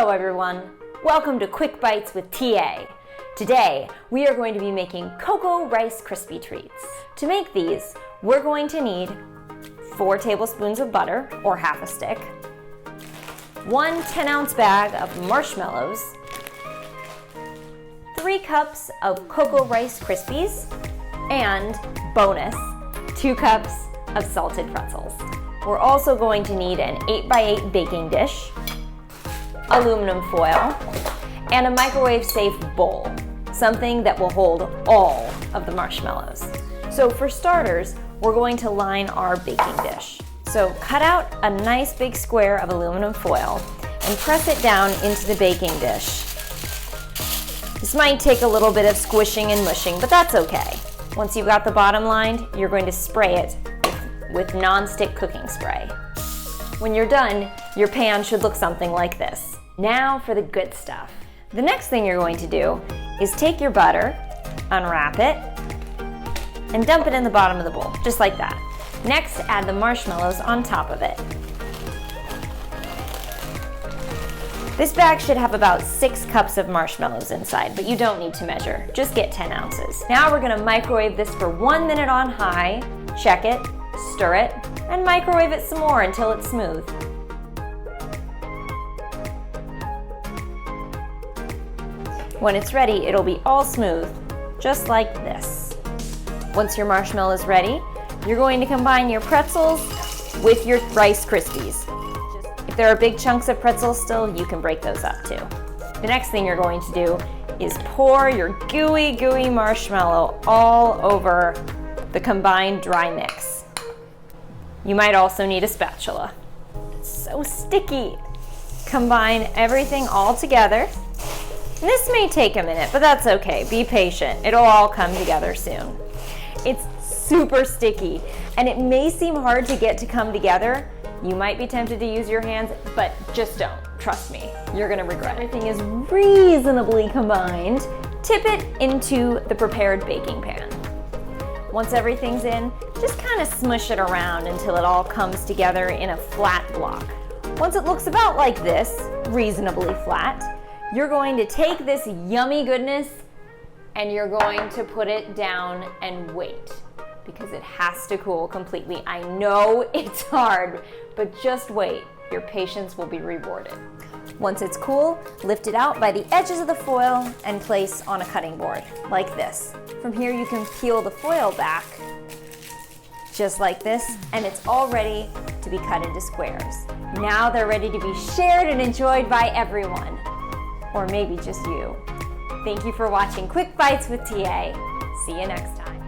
Hello everyone, welcome to Quick Bites with TA. Today we are going to be making Coco Rice Krispie Treats. To make these, we're going to need 4 tablespoons of butter, or half a stick, 1 10-ounce bag of marshmallows, 3 cups of Coco Rice Krispies, and bonus, 2 cups of salted pretzels. We're also going to need an 8x8 baking dish, aluminum foil, and a microwave-safe bowl, something that will hold all of the marshmallows. So for starters, we're going to line our baking dish. So cut out a nice big square of aluminum foil and press it down into the baking dish. This might take a little bit of squishing and mushing, but that's okay. Once you've got the bottom lined, you're going to spray it with non-stick cooking spray. When you're done, your pan should look something like this. Now for the good stuff. The next thing you're going to do is take your butter, unwrap it, and dump it in the bottom of the bowl, just like that. Next, add the marshmallows on top of it. This bag should have about 6 cups of marshmallows inside, but you don't need to measure, just get 10 ounces. Now we're gonna microwave this for 1 minute on high, check it, stir it, and microwave it some more until it's smooth. When it's ready, it'll be all smooth, just like this. Once your marshmallow is ready, you're going to combine your pretzels with your Rice Krispies. If there are big chunks of pretzels still, you can break those up too. The next thing you're going to do is pour your gooey marshmallow all over the combined dry mix. You might also need a spatula. It's so sticky. Combine everything all together. This may take a minute, but that's okay. Be patient. It'll all come together soon. It's super sticky, and it may seem hard to get to come together. You might be tempted to use your hands, but just don't. Trust me, you're gonna regret it. Everything is reasonably combined. Tip it into the prepared baking pan. Once everything's in, just kind of smush it around until it all comes together in a flat block. Once it looks about like this, reasonably flat, you're going to take this yummy goodness and you're going to put it down and wait, because it has to cool completely. I know it's hard, but just wait. Your patience will be rewarded. Once it's cool, lift it out by the edges of the foil and place on a cutting board, like this. From here you can peel the foil back, just like this, and it's all ready to be cut into squares. Now they're ready to be shared and enjoyed by everyone. Or maybe just you. Thank you for watching Quick Bites with TA. See you next time.